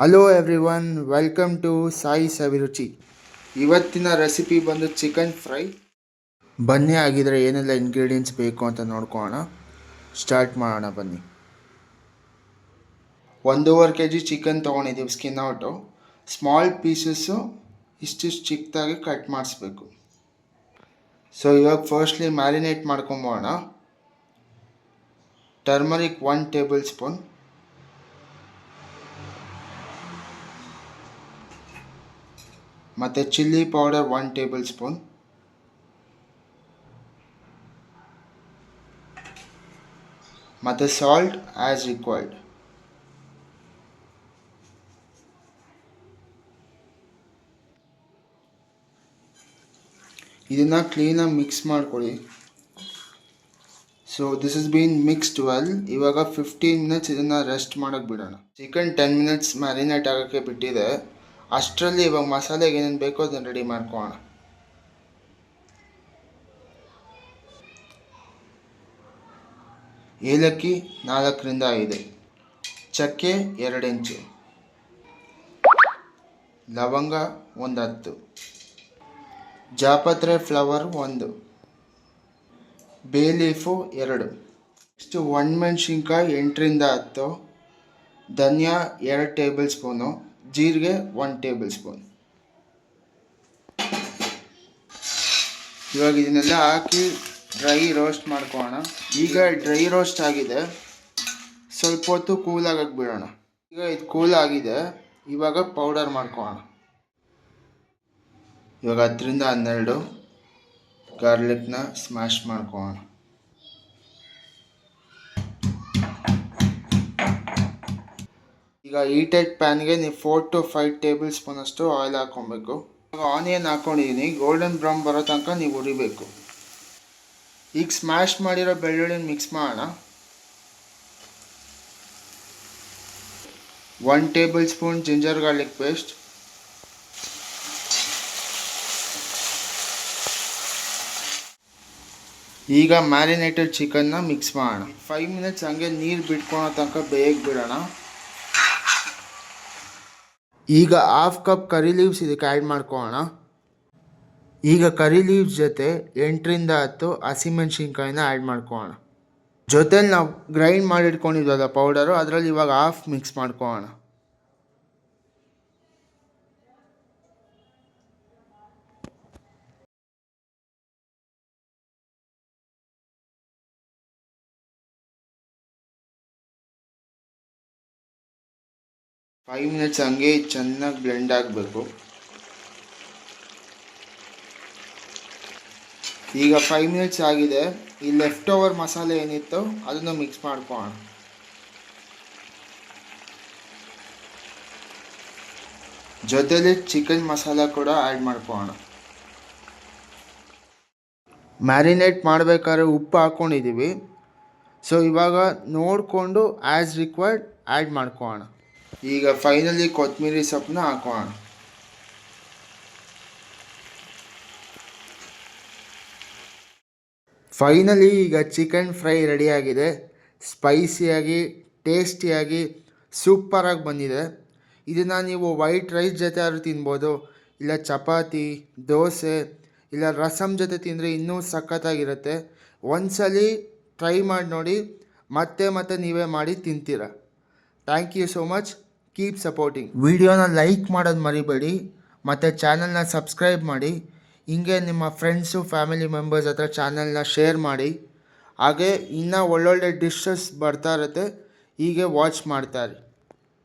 Hello everyone, welcome to Sai Saviruchi. ಇವತ್ತಿನ recipe ಬಂದು chicken fry. ಬನ್ನಿ, ಆಗಿದ್ರೆ ಏನೆಲ್ಲ ಇಂಗ್ರೀಡಿಯೆಂಟ್ಸ್ ಬೇಕು ಅಂತ ನೋಡ್ಕೊಳ್ಳೋಣ. ಸ್ಟಾರ್ಟ್ ಮಾಡೋಣ ಬನ್ನಿ. 1.5 kg ಚಿಕನ್ ತೊಗೊಂಡಿದ್ದೀವಿ, ಸ್ಕಿನ್ ಔಟು. ಸ್ಮಾಲ್ ಪೀಸಸ್ಸು ಇಷ್ಟಿಷ್ಟು ಚಿಕ್ಕದಾಗಿ ಕಟ್ ಮಾಡಿಸ್ಬೇಕು. ಸೊ ಇವಾಗ ಫಸ್ಟ್ಲಿ ಮ್ಯಾರಿನೇಟ್ ಮಾಡ್ಕೊಂಬೋಣ. ಟರ್ಮರಿಕ್ 1 ಟೇಬಲ್ ಸ್ಪೂನ್, ಮತ್ತು ಚಿಲ್ಲಿ ಪೌಡರ್ 1 ಟೇಬಲ್ ಸ್ಪೂನ್, ಮತ್ತು ಸಾಲ್ಟ್ ಆ್ಯಸ್ ರಿಕ್ವೈರ್ಡ್. ಇದನ್ನು ಕ್ಲೀನಾಗಿ ಮಿಕ್ಸ್ ಮಾಡ್ಕೊಳ್ಳಿ. So this is been mixed well. ಇವಾಗ 15 ಮಿನಿಟ್ಸ್ ಇದನ್ನು ರೆಸ್ಟ್ ಮಾಡೋಕ್ಕೆ ಬಿಡೋಣ. ಚಿಕನ್ 10 ಮಿನಿಟ್ಸ್ ಮ್ಯಾರಿನೇಟ್ ಆಗೋಕ್ಕೆ ಬಿಟ್ಟಿದೆ. ಅಷ್ಟರಲ್ಲಿ ಇವಾಗ ಮಸಾಲೆಗೆ ಏನೇನು ಬೇಕೋ ಅದನ್ನು ರೆಡಿ ಮಾಡ್ಕೊಳ್ಳೋಣ. ಏಲಕ್ಕಿ 4ರಿಂದ 5, ಚಕ್ಕೆ 2 ಇಂಚು, ಲವಂಗ 10, ಜಾಪತ್ರೆ ಫ್ಲವರ್ 1, ಬೇ ಲೀಫು 2, ನೆಕ್ಸ್ಟು ಒಣಮೆಣ್ಸಿನ್ಕಾಯಿ 8ರಿಂದ 10, ಧನಿಯಾ 2 ಟೇಬಲ್ ಸ್ಪೂನು, ಜೀರಿಗೆ 1 ಟೇಬಲ್ ಸ್ಪೂನ್. ಇವಾಗ ಇದನ್ನೆಲ್ಲ ಹಾಕಿ ಡ್ರೈ ರೋಸ್ಟ್ ಮಾಡ್ಕೊಳ್ಳೋಣ. ಈಗ ಡ್ರೈ ರೋಸ್ಟ್ ಆಗಿದೆ, ಸ್ವಲ್ಪ ಹೊತ್ತು ಕೂಲ್ ಆಗಕ್ಕೆ ಬಿಡೋಣ. ಈಗ ಇದು ಕೂಲ್ ಆಗಿದೆ, ಇವಾಗ ಪೌಡರ್ ಮಾಡ್ಕೊಳ್ಳೋಣ. ಇವಾಗ 10ರಿಂದ 12 ಗಾರ್ಲಿಕ್ನ ಸ್ಮ್ಯಾಶ್ ಮಾಡ್ಕೊಳ್ಳೋಣ. ಈಗ ಹೀಟೆಡ್ ಪ್ಯಾನ್ಗೆ ನೀವು 4 to 5 ಟೇಬಲ್ ಸ್ಪೂನ್ ಅಷ್ಟು ಆಯಿಲ್ ಹಾಕ್ಕೊಬೇಕು. ಇವಾಗ ಆನಿಯನ್ ಹಾಕ್ಕೊಂಡಿದ್ದೀನಿ, ಗೋಲ್ಡನ್ ಬ್ರೌನ್ ಬರೋ ತನಕ ನೀವು ಹುರಿಬೇಕು. ಈಗ ಸ್ಮ್ಯಾಶ್ ಮಾಡಿರೋ ಬೆಳ್ಳುಳ್ಳಿ ಮಿಕ್ಸ್ ಮಾಡೋಣ. 1 table spoon ginger garlic paste, ಈಗ ಮ್ಯಾರಿನೇಟೆಡ್ ಚಿಕನ್ನ ಮಿಕ್ಸ್ ಮಾಡೋಣ. 5 ಮಿನಿಟ್ಸ್ ಹಂಗೆ ನೀರು ಬಿಟ್ಕೊಳೋ ತನಕ ಬೇಯಕ್ಕೆ ಬಿಡೋಣ. ಈಗ 1/2 ಕಪ್ ಕರಿ ಲೀವ್ಸ್ ಇದಕ್ಕೆ ಆ್ಯಡ್ ಮಾಡ್ಕೊಳ್ಳೋಣ. ಈಗ ಕರಿ ಲೀವ್ಸ್ ಜೊತೆ 8ರಿಂದ 10 ಹಸಿಮೆಣ್ಸಿನ್ಕಾಯಿನ ಆ್ಯಡ್ ಮಾಡ್ಕೊಳ್ಳೋಣ. ಜೊತೆಲಿ ನಾವು ಗ್ರೈಂಡ್ ಮಾಡಿಟ್ಕೊಂಡಿದ್ವಲ್ಲ ಪೌಡರು, ಅದರಲ್ಲಿ ಇವಾಗ 1/2 ಮಿಕ್ಸ್ ಮಾಡ್ಕೊಳ್ಳೋಣ. ಫೈವ್ ಮಿನಿಟ್ಸ್ ಹಂಗೆ ಚೆನ್ನಾಗಿ ಬ್ಲೆಂಡ್ ಆಗಬೇಕು. ಈಗ 5 ಮಿನಿಟ್ಸ್ ಆಗಿದೆ. ಈ ಲೆಫ್ಟ್ ಓವರ್ ಮಸಾಲೆ ಏನಿತ್ತು ಅದನ್ನು ಮಿಕ್ಸ್ ಮಾಡ್ಕೊಳ್ಳೋಣ. ಜೊತೆಲಿ ಚಿಕನ್ ಮಸಾಲ ಕೂಡ ಆ್ಯಡ್ ಮಾಡ್ಕೊಳ್ಳೋಣ. ಮ್ಯಾರಿನೇಟ್ ಮಾಡಬೇಕಾದ್ರೆ ಉಪ್ಪು ಹಾಕ್ಕೊಂಡಿದ್ದೀವಿ. ಸೊ ಇವಾಗ ನೋಡಿಕೊಂಡು ಆ್ಯಸ್ ರಿಕ್ವೈರ್ಡ್ ಆ್ಯಡ್ ಮಾಡ್ಕೊಳ್ಳೋಣ. ಈಗ ಫೈನಲಿ ಕೊತ್ತಂಬರಿ ಸೊಪ್ಪನ್ನ ಹಾಕೋಣ. ಫೈನಲಿ ಈಗ ಚಿಕನ್ ಫ್ರೈ ರೆಡಿಯಾಗಿದೆ. ಸ್ಪೈಸಿಯಾಗಿ, ಟೇಸ್ಟಿಯಾಗಿ, ಸೂಪರಾಗಿ ಬಂದಿದೆ. ಇದನ್ನು ನೀವು ವೈಟ್ ರೈಸ್ ಜೊತೆ ಆದ್ರೂ ತಿನ್ಬೋದು, ಇಲ್ಲ ಚಪಾತಿ, ದೋಸೆ, ಇಲ್ಲ ರಸಮ್ ಜೊತೆ ತಿಂದರೆ ಇನ್ನೂ ಸಖತ್ತಾಗಿರುತ್ತೆ. ಒಂದ್ಸಲಿ ಟ್ರೈ ಮಾಡಿ ನೋಡಿ, ಮತ್ತೆ ನೀವೇ ಮಾಡಿ ತಿಂತೀರ. Thank you so much. Keep supporting. ವಿಡಿಯೋನ ಲೈಕ್ ಮಾಡೋದು ಮರಿಬೇಡಿ, ಮತ್ತು ಚಾನಲ್ನ ಸಬ್ಸ್ಕ್ರೈಬ್ ಮಾಡಿ. ಹಿಂಗೆ ನಿಮ್ಮ ಫ್ರೆಂಡ್ಸು, ಫ್ಯಾಮಿಲಿ ಮೆಂಬರ್ಸ್ ಹತ್ರ ಚಾನಲ್ನ ಶೇರ್ ಮಾಡಿ. ಹಾಗೆ ಇನ್ನೂ ಒಳ್ಳೊಳ್ಳೆ ಡಿಶಸ್ ಬರ್ತಾ ಇರುತ್ತೆ, ಹೀಗೆ ವಾಚ್ ಮಾಡ್ತಾರೆ.